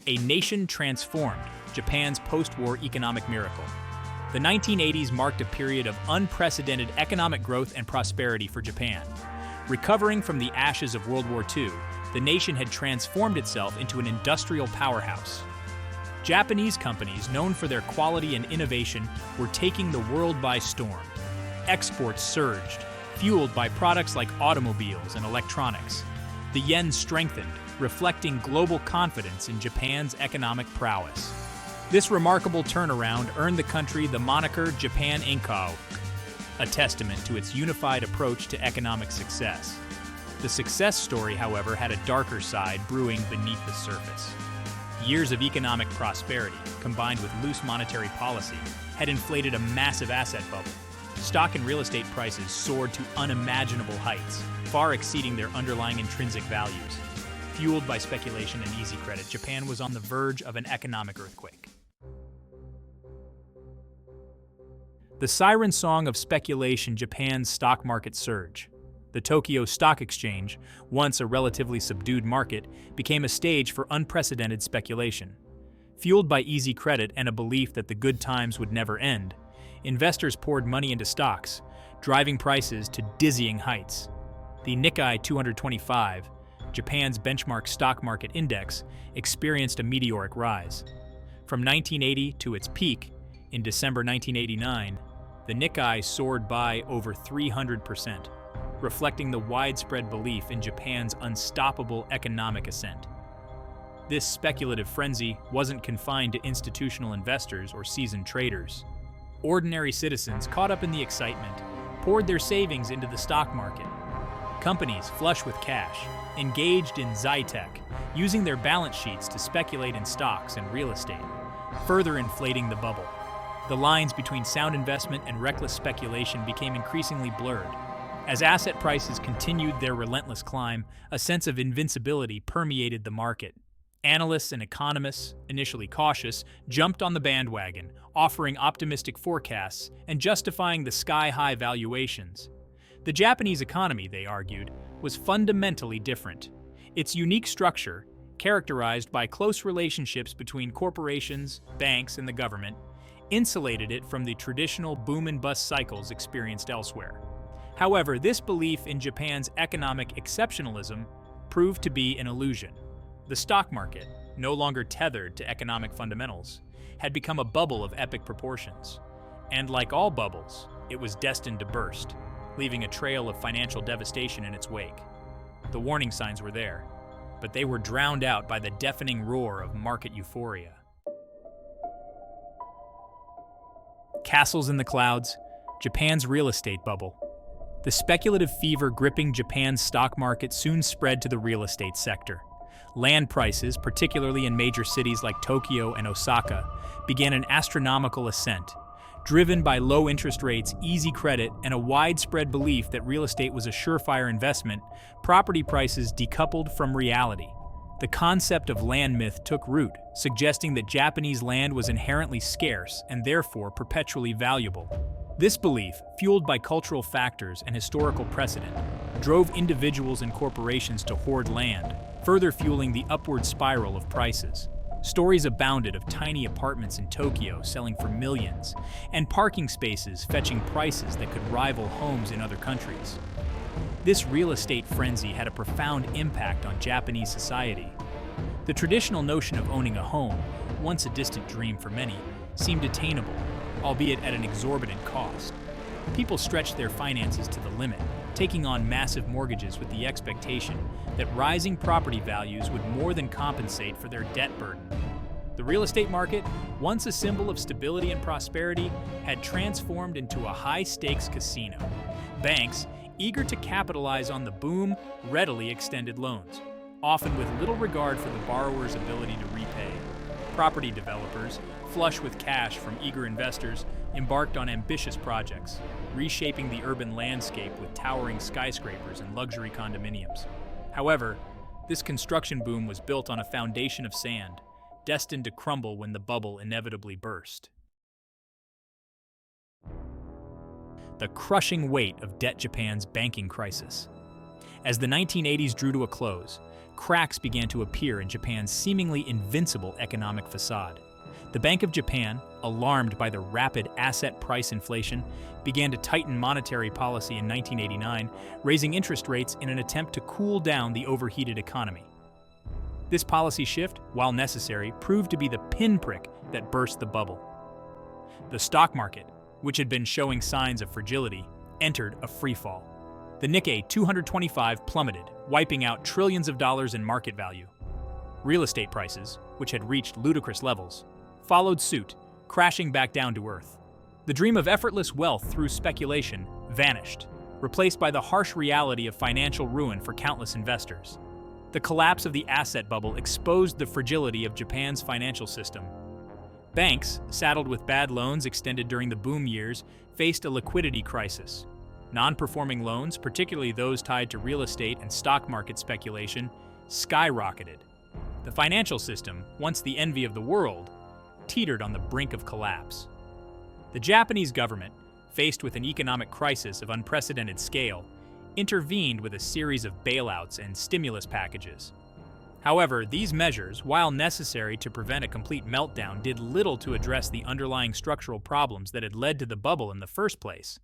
A nation transformed, Japan's post-war economic miracle. The 1980s marked a period of unprecedented economic growth and prosperity for Japan. Recovering from the ashes of World War II, the nation had transformed itself into an industrial powerhouse. Japanese companies, known for their quality and innovation, were taking the world by storm. Exports surged, fueled by products like automobiles and electronics. The yen strengthened, reflecting global confidence in Japan's economic prowess. This remarkable turnaround earned the country the moniker Japan Inkao, a testament to its unified approach to economic success. The success story, however, had a darker side brewing beneath the surface. Years of economic prosperity, combined with loose monetary policy, had inflated a massive asset bubble. Stock and real estate prices soared to unimaginable heights, far exceeding their underlying intrinsic values. Fueled by speculation and easy credit, Japan was on the verge of an economic earthquake. The siren song of speculation, Japan's stock market surge. The Tokyo Stock Exchange, once a relatively subdued market, became a stage for unprecedented speculation. Fueled by easy credit and a belief that the good times would never end, investors poured money into stocks, driving prices to dizzying heights. The Nikkei 225, Japan's benchmark stock market index, experienced a meteoric rise. From 1980 to its peak, in December 1989, the Nikkei soared by over 300%, reflecting the widespread belief in Japan's unstoppable economic ascent. This speculative frenzy wasn't confined to institutional investors or seasoned traders. Ordinary citizens, caught up in the excitement, poured their savings into the stock market. Companies, flush with cash, engaged in Zytec, using their balance sheets to speculate in stocks and real estate, further inflating the bubble. The lines between sound investment and reckless speculation became increasingly blurred. As asset prices continued their relentless climb, a sense of invincibility permeated the market. Analysts and economists, initially cautious, jumped on the bandwagon, offering optimistic forecasts and justifying the sky-high valuations. The Japanese economy, they argued, was fundamentally different. Its unique structure, characterized by close relationships between corporations, banks, and the government, insulated it from the traditional boom and bust cycles experienced elsewhere. However, this belief in Japan's economic exceptionalism proved to be an illusion. The stock market, no longer tethered to economic fundamentals, had become a bubble of epic proportions. And like all bubbles, it was destined to burst, leaving a trail of financial devastation in its wake. The warning signs were there, but they were drowned out by the deafening roar of market euphoria. Castles in the clouds, Japan's real estate bubble. The speculative fever gripping Japan's stock market soon spread to the real estate sector. Land prices, particularly in major cities like Tokyo and Osaka, began an astronomical ascent. Driven by low interest rates, easy credit, and a widespread belief that real estate was a surefire investment, property prices decoupled from reality. The concept of land myth took root, suggesting that Japanese land was inherently scarce and therefore perpetually valuable. This belief, fueled by cultural factors and historical precedent, drove individuals and corporations to hoard land, further fueling the upward spiral of prices. Stories abounded of tiny apartments in Tokyo selling for millions, and parking spaces fetching prices that could rival homes in other countries. This real estate frenzy had a profound impact on Japanese society. The traditional notion of owning a home, once a distant dream for many, seemed attainable, albeit at an exorbitant cost. People stretched their finances to the limit, taking on massive mortgages with the expectation that rising property values would more than compensate for their debt burden. The real estate market, once a symbol of stability and prosperity, had transformed into a high-stakes casino. Banks, eager to capitalize on the boom, readily extended loans, often with little regard for the borrower's ability to repay. Property developers, flush with cash from eager investors, embarked on ambitious projects, reshaping the urban landscape with towering skyscrapers and luxury condominiums. However, this construction boom was built on a foundation of sand, destined to crumble when the bubble inevitably burst. The crushing weight of debt Japan's banking crisis. As the 1980s drew to a close, cracks began to appear in Japan's seemingly invincible economic facade. The Bank of Japan, alarmed by the rapid asset price inflation, began to tighten monetary policy in 1989, raising interest rates in an attempt to cool down the overheated economy. This policy shift, while necessary, proved to be the pinprick that burst the bubble. The stock market, which had been showing signs of fragility, entered a freefall. The Nikkei 225 plummeted, wiping out trillions of dollars in market value. Real estate prices, which had reached ludicrous levels, followed suit, crashing back down to earth. The dream of effortless wealth through speculation vanished, replaced by the harsh reality of financial ruin for countless investors. The collapse of the asset bubble exposed the fragility of Japan's financial system. Banks, saddled with bad loans extended during the boom years, faced a liquidity crisis. Non-performing loans, particularly those tied to real estate and stock market speculation, skyrocketed. The financial system, once the envy of the world, teetered on the brink of collapse. The Japanese government, faced with an economic crisis of unprecedented scale, intervened with a series of bailouts and stimulus packages. However, these measures, while necessary to prevent a complete meltdown, did little to address the underlying structural problems that had led to the bubble in the first place.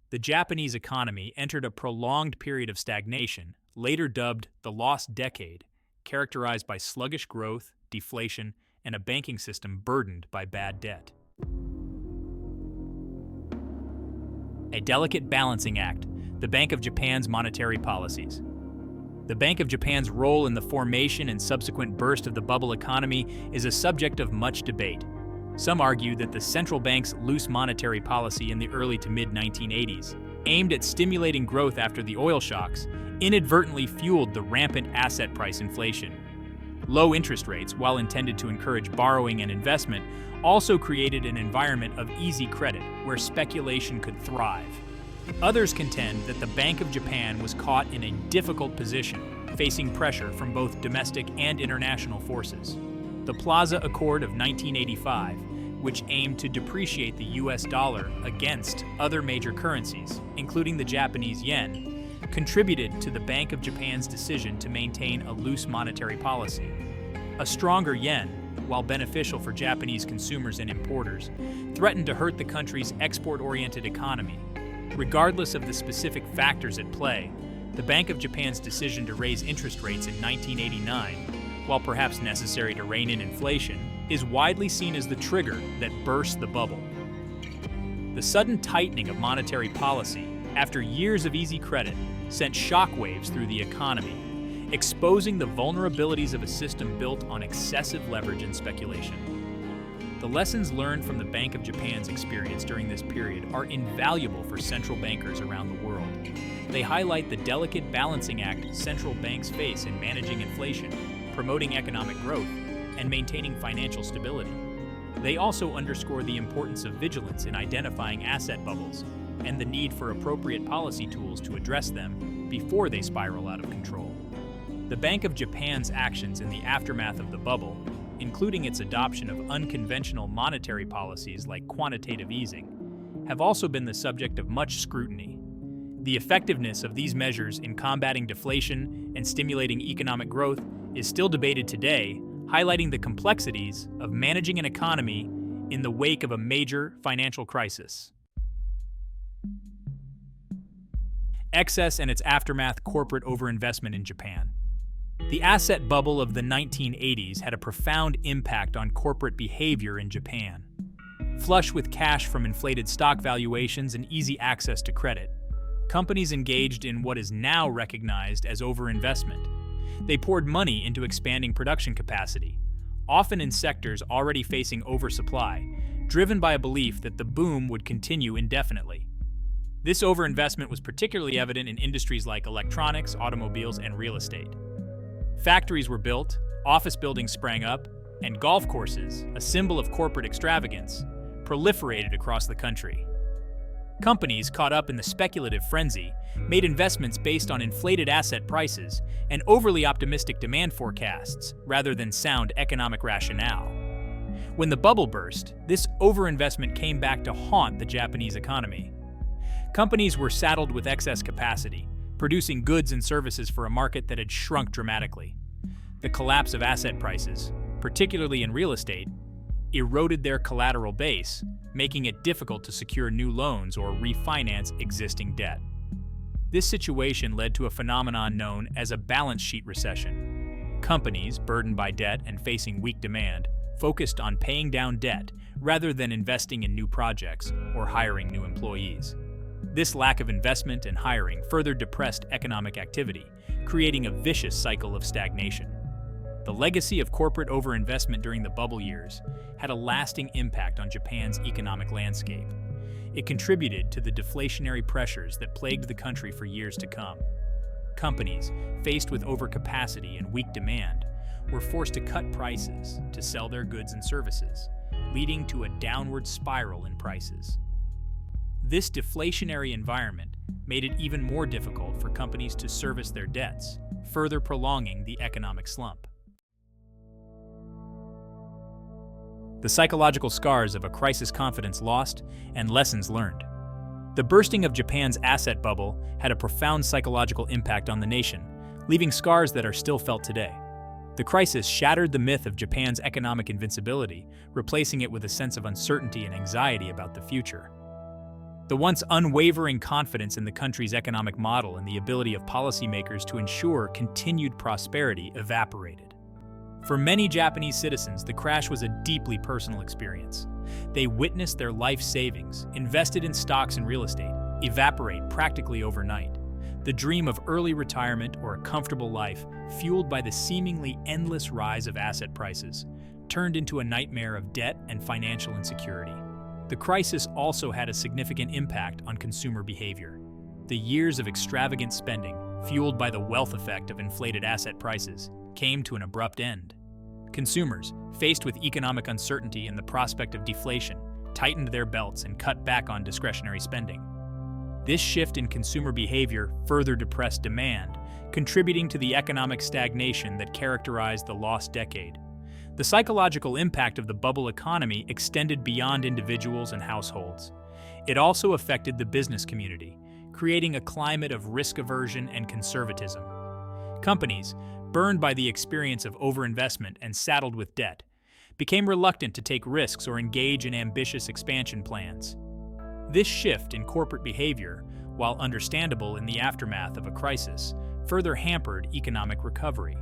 The Japanese economy entered a prolonged period of stagnation, later dubbed the Lost Decade, characterized by sluggish growth, deflation, and a banking system burdened by bad debt. A delicate balancing act, the Bank of Japan's monetary policies. The Bank of Japan's role in the formation and subsequent burst of the bubble economy is a subject of much debate. Some argue that the central bank's loose monetary policy in the early to mid-1980s, aimed at stimulating growth after the oil shocks, inadvertently fueled the rampant asset price inflation. Low interest rates, while intended to encourage borrowing and investment, also created an environment of easy credit where speculation could thrive. Others contend that the Bank of Japan was caught in a difficult position, facing pressure from both domestic and international forces. The Plaza Accord of 1985, which aimed to depreciate the US dollar against other major currencies, including the Japanese yen, contributed to the Bank of Japan's decision to maintain a loose monetary policy. A stronger yen, while beneficial for Japanese consumers and importers, threatened to hurt the country's export-oriented economy. Regardless of the specific factors at play, the Bank of Japan's decision to raise interest rates in 1989, while perhaps necessary to rein in inflation, is widely seen as the trigger that burst the bubble. The sudden tightening of monetary policy, after years of easy credit, sent shockwaves through the economy, exposing the vulnerabilities of a system built on excessive leverage and speculation. The lessons learned from the Bank of Japan's experience during this period are invaluable for central bankers around the world. They highlight the delicate balancing act central banks face in managing inflation, promoting economic growth, and maintaining financial stability. They also underscore the importance of vigilance in identifying asset bubbles and the need for appropriate policy tools to address them before they spiral out of control. The Bank of Japan's actions in the aftermath of the bubble, including its adoption of unconventional monetary policies like quantitative easing, have also been the subject of much scrutiny. The effectiveness of these measures in combating deflation and stimulating economic growth is still debated today, highlighting the complexities of managing an economy in the wake of a major financial crisis. Excess and its aftermath: corporate overinvestment in Japan. The asset bubble of the 1980s had a profound impact on corporate behavior in Japan. Flush with cash from inflated stock valuations and easy access to credit, companies engaged in what is now recognized as overinvestment. They poured money into expanding production capacity, often in sectors already facing oversupply, driven by a belief that the boom would continue indefinitely. This overinvestment was particularly evident in industries like electronics, automobiles, and real estate. Factories were built, office buildings sprang up, and golf courses, a symbol of corporate extravagance, proliferated across the country. Companies caught up in the speculative frenzy made investments based on inflated asset prices and overly optimistic demand forecasts rather than sound economic rationale. When the bubble burst, this overinvestment came back to haunt the Japanese economy. Companies were saddled with excess capacity, producing goods and services for a market that had shrunk dramatically. The collapse of asset prices, particularly in real estate, eroded their collateral base, making it difficult to secure new loans or refinance existing debt. This situation led to a phenomenon known as a balance sheet recession. Companies, burdened by debt and facing weak demand, focused on paying down debt rather than investing in new projects or hiring new employees. This lack of investment and hiring further depressed economic activity, creating a vicious cycle of stagnation. The legacy of corporate overinvestment during the bubble years had a lasting impact on Japan's economic landscape. It contributed to the deflationary pressures that plagued the country for years to come. Companies, faced with overcapacity and weak demand, were forced to cut prices to sell their goods and services, leading to a downward spiral in prices. This deflationary environment made it even more difficult for companies to service their debts, further prolonging the economic slump. The psychological scars of a crisis, confidence lost, and lessons learned. The bursting of Japan's asset bubble had a profound psychological impact on the nation, leaving scars that are still felt today. The crisis shattered the myth of Japan's economic invincibility, replacing it with a sense of uncertainty and anxiety about the future. The once unwavering confidence in the country's economic model and the ability of policymakers to ensure continued prosperity evaporated. For many Japanese citizens, the crash was a deeply personal experience. They witnessed their life savings, invested in stocks and real estate, evaporate practically overnight. The dream of early retirement or a comfortable life, fueled by the seemingly endless rise of asset prices, turned into a nightmare of debt and financial insecurity. The crisis also had a significant impact on consumer behavior. The years of extravagant spending, fueled by the wealth effect of inflated asset prices, came to an abrupt end. Consumers, faced with economic uncertainty and the prospect of deflation, tightened their belts and cut back on discretionary spending. This shift in consumer behavior further depressed demand, contributing to the economic stagnation that characterized the lost decade. The psychological impact of the bubble economy extended beyond individuals and households. It also affected the business community, creating a climate of risk aversion and conservatism. Companies, burned by the experience of overinvestment and saddled with debt, became reluctant to take risks or engage in ambitious expansion plans. This shift in corporate behavior, while understandable in the aftermath of a crisis, further hampered economic recovery.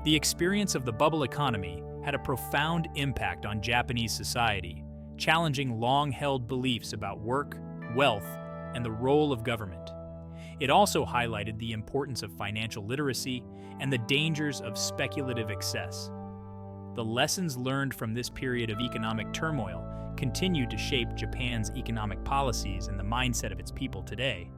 The experience of the bubble economy had a profound impact on Japanese society, challenging long-held beliefs about work, wealth, and the role of government. It also highlighted the importance of financial literacy and the dangers of speculative excess. The lessons learned from this period of economic turmoil continue to shape Japan's economic policies and the mindset of its people today.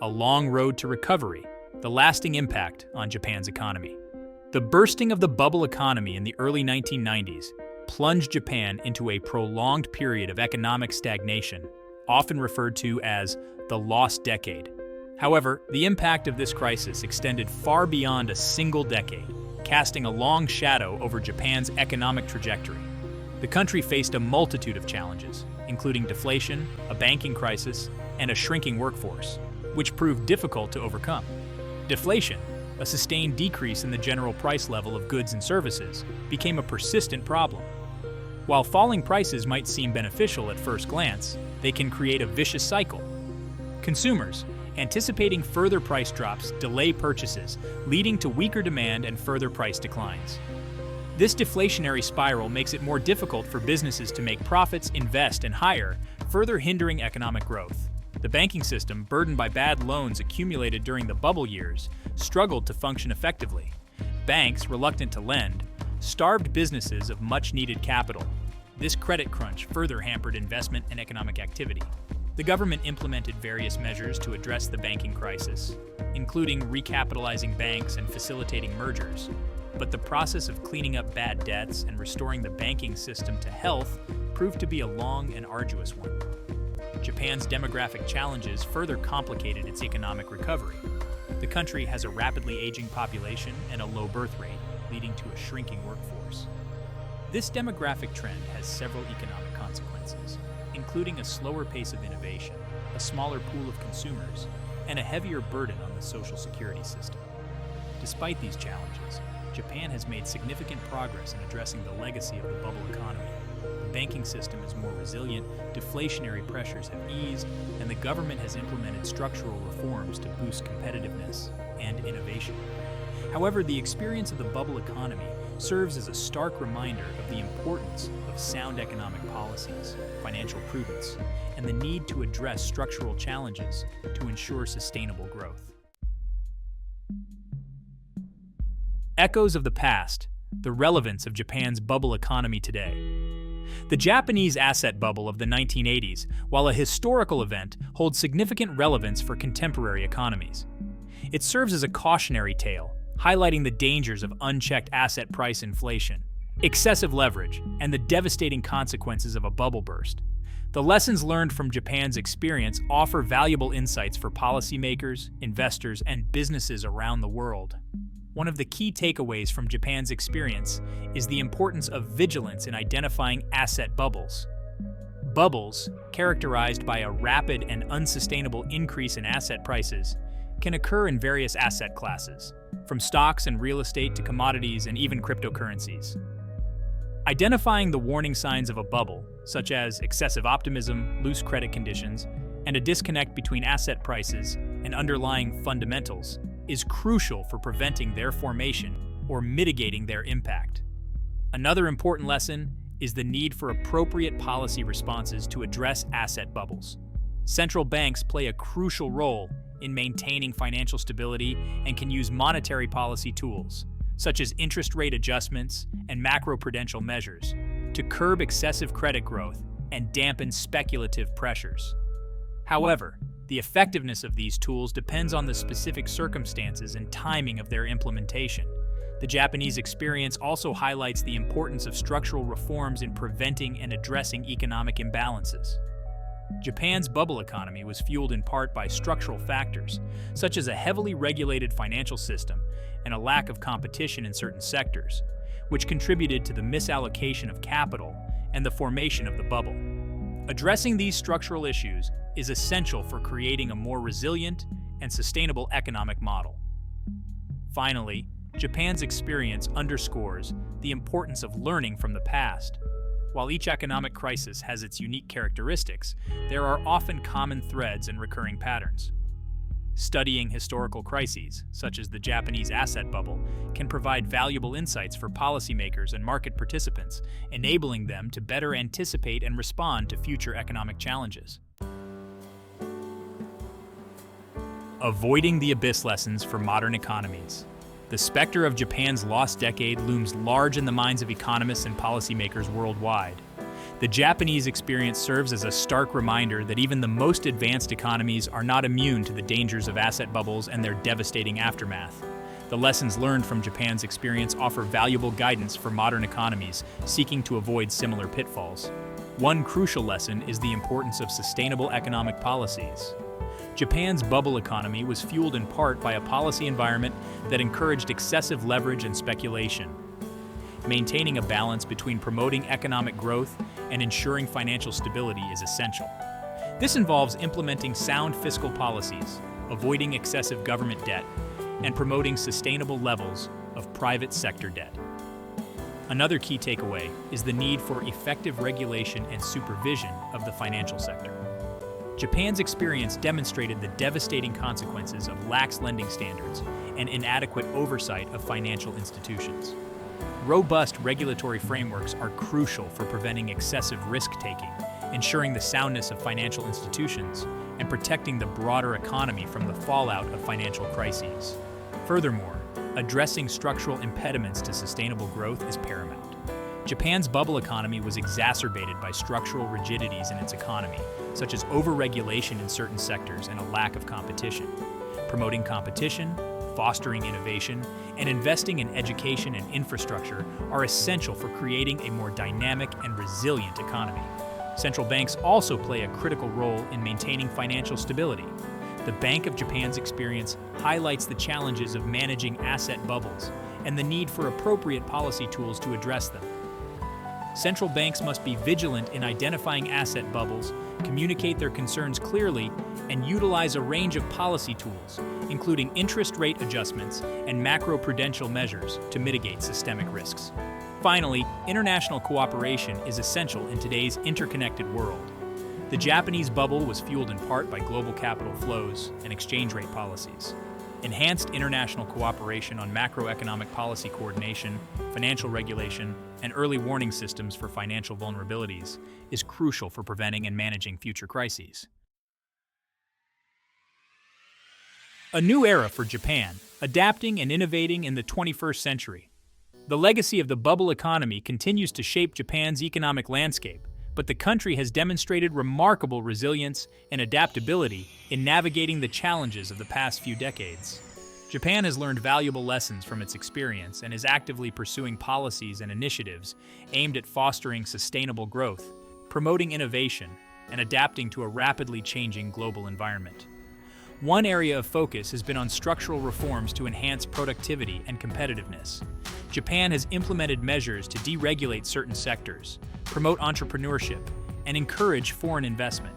A long road to recovery, the lasting impact on Japan's economy. The bursting of the bubble economy in the early 1990s plunged Japan into a prolonged period of economic stagnation, often referred to as the lost decade. However, the impact of this crisis extended far beyond a single decade, casting a long shadow over Japan's economic trajectory. The country faced a multitude of challenges, including deflation, a banking crisis, and a shrinking workforce, which proved difficult to overcome. Deflation, a sustained decrease in the general price level of goods and services, became a persistent problem. While falling prices might seem beneficial at first glance, they can create a vicious cycle. Consumers, anticipating further price drops, delay purchases, leading to weaker demand and further price declines. This deflationary spiral makes it more difficult for businesses to make profits, invest, and hire, further hindering economic growth. The banking system, burdened by bad loans accumulated during the bubble years, struggled to function effectively. Banks, reluctant to lend, starved businesses of much-needed capital. This credit crunch further hampered investment and economic activity. The government implemented various measures to address the banking crisis, including recapitalizing banks and facilitating mergers. But the process of cleaning up bad debts and restoring the banking system to health proved to be a long and arduous one. Japan's demographic challenges further complicated its economic recovery. The country has a rapidly aging population and a low birth rate, leading to a shrinking workforce. This demographic trend has several economic consequences, including a slower pace of innovation, a smaller pool of consumers, and a heavier burden on the social security system. Despite these challenges, Japan has made significant progress in addressing the legacy of the bubble economy. The banking system is more resilient, deflationary pressures have eased, and the government has implemented structural reforms to boost competitiveness and innovation. However, the experience of the bubble economy serves as a stark reminder of the importance of sound economic policies, financial prudence, and the need to address structural challenges to ensure sustainable growth. Echoes of the past, the relevance of Japan's bubble economy today. The Japanese asset bubble of the 1980s, while a historical event, holds significant relevance for contemporary economies. It serves as a cautionary tale, highlighting the dangers of unchecked asset price inflation, excessive leverage, and the devastating consequences of a bubble burst. The lessons learned from Japan's experience offer valuable insights for policymakers, investors, and businesses around the world. One of the key takeaways from Japan's experience is the importance of vigilance in identifying asset bubbles. Bubbles, characterized by a rapid and unsustainable increase in asset prices, can occur in various asset classes, from stocks and real estate to commodities and even cryptocurrencies. Identifying the warning signs of a bubble, such as excessive optimism, loose credit conditions, and a disconnect between asset prices and underlying fundamentals, is crucial for preventing their formation or mitigating their impact. Another important lesson is the need for appropriate policy responses to address asset bubbles. Central banks play a crucial role in maintaining financial stability and can use monetary policy tools, such as interest rate adjustments and macroprudential measures, to curb excessive credit growth and dampen speculative pressures. However, the effectiveness of these tools depends on the specific circumstances and timing of their implementation. The Japanese experience also highlights the importance of structural reforms in preventing and addressing economic imbalances. Japan's bubble economy was fueled in part by structural factors, such as a heavily regulated financial system and a lack of competition in certain sectors, which contributed to the misallocation of capital and the formation of the bubble. Addressing these structural issues is essential for creating a more resilient and sustainable economic model. Finally, Japan's experience underscores the importance of learning from the past. While each economic crisis has its unique characteristics, there are often common threads and recurring patterns. Studying historical crises, such as the Japanese asset bubble, can provide valuable insights for policymakers and market participants, enabling them to better anticipate and respond to future economic challenges. Avoiding the abyss lessons for modern economies. The specter of Japan's lost decade looms large in the minds of economists and policymakers worldwide. The Japanese experience serves as a stark reminder that even the most advanced economies are not immune to the dangers of asset bubbles and their devastating aftermath. The lessons learned from Japan's experience offer valuable guidance for modern economies seeking to avoid similar pitfalls. One crucial lesson is the importance of sustainable economic policies. Japan's bubble economy was fueled in part by a policy environment that encouraged excessive leverage and speculation. Maintaining a balance between promoting economic growth and ensuring financial stability is essential. This involves implementing sound fiscal policies, avoiding excessive government debt, and promoting sustainable levels of private sector debt. Another key takeaway is the need for effective regulation and supervision of the financial sector. Japan's experience demonstrated the devastating consequences of lax lending standards and inadequate oversight of financial institutions. Robust regulatory frameworks are crucial for preventing excessive risk-taking, ensuring the soundness of financial institutions, and protecting the broader economy from the fallout of financial crises. Furthermore, addressing structural impediments to sustainable growth is paramount. Japan's bubble economy was exacerbated by structural rigidities in its economy, such as overregulation in certain sectors and a lack of competition. Promoting competition, fostering innovation, and investing in education and infrastructure are essential for creating a more dynamic and resilient economy. Central banks also play a critical role in maintaining financial stability. The Bank of Japan's experience highlights the challenges of managing asset bubbles and the need for appropriate policy tools to address them. Central banks must be vigilant in identifying asset bubbles communicate their concerns clearly, and utilize a range of policy tools, including interest rate adjustments and macroprudential measures to mitigate systemic risks. Finally, international cooperation is essential in today's interconnected world. The Japanese bubble was fueled in part by global capital flows and exchange rate policies. Enhanced international cooperation on macroeconomic policy coordination, financial regulation, and early warning systems for financial vulnerabilities is crucial for preventing and managing future crises. A new era for Japan, adapting and innovating in the 21st century. The legacy of the bubble economy continues to shape Japan's economic landscape, but the country has demonstrated remarkable resilience and adaptability in navigating the challenges of the past few decades. Japan has learned valuable lessons from its experience and is actively pursuing policies and initiatives aimed at fostering sustainable growth, promoting innovation, and adapting to a rapidly changing global environment. One area of focus has been on structural reforms to enhance productivity and competitiveness. Japan has implemented measures to deregulate certain sectors, promote entrepreneurship, and encourage foreign investment.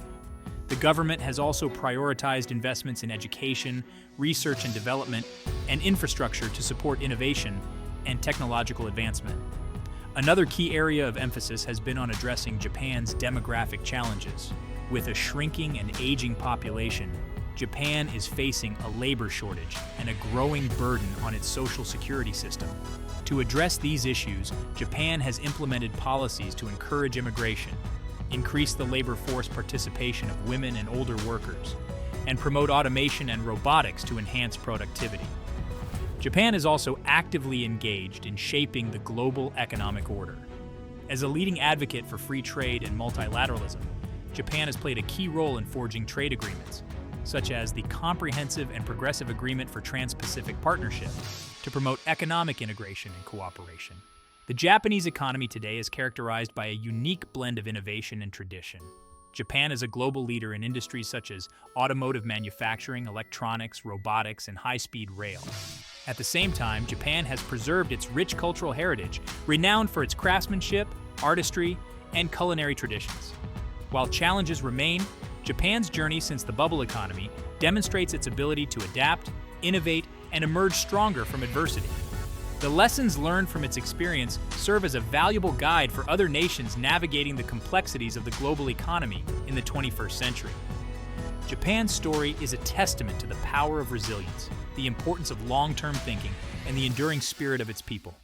The government has also prioritized investments in education, research and development, and infrastructure to support innovation and technological advancement. Another key area of emphasis has been on addressing Japan's demographic challenges. With a shrinking and aging population, Japan is facing a labor shortage and a growing burden on its social security system. To address these issues, Japan has implemented policies to encourage immigration, increase the labor force participation of women and older workers, and promote automation and robotics to enhance productivity. Japan is also actively engaged in shaping the global economic order. As a leading advocate for free trade and multilateralism, Japan has played a key role in forging trade agreements, such as the Comprehensive and Progressive Agreement for Trans-Pacific Partnership, to promote economic integration and cooperation. The Japanese economy today is characterized by a unique blend of innovation and tradition. Japan is a global leader in industries such as automotive manufacturing, electronics, robotics, and high-speed rail. At the same time, Japan has preserved its rich cultural heritage, renowned for its craftsmanship, artistry, and culinary traditions. While challenges remain, Japan's journey since the bubble economy demonstrates its ability to adapt, innovate, and emerge stronger from adversity. The lessons learned from its experience serve as a valuable guide for other nations navigating the complexities of the global economy in the 21st century. Japan's story is a testament to the power of resilience, the importance of long-term thinking, and the enduring spirit of its people.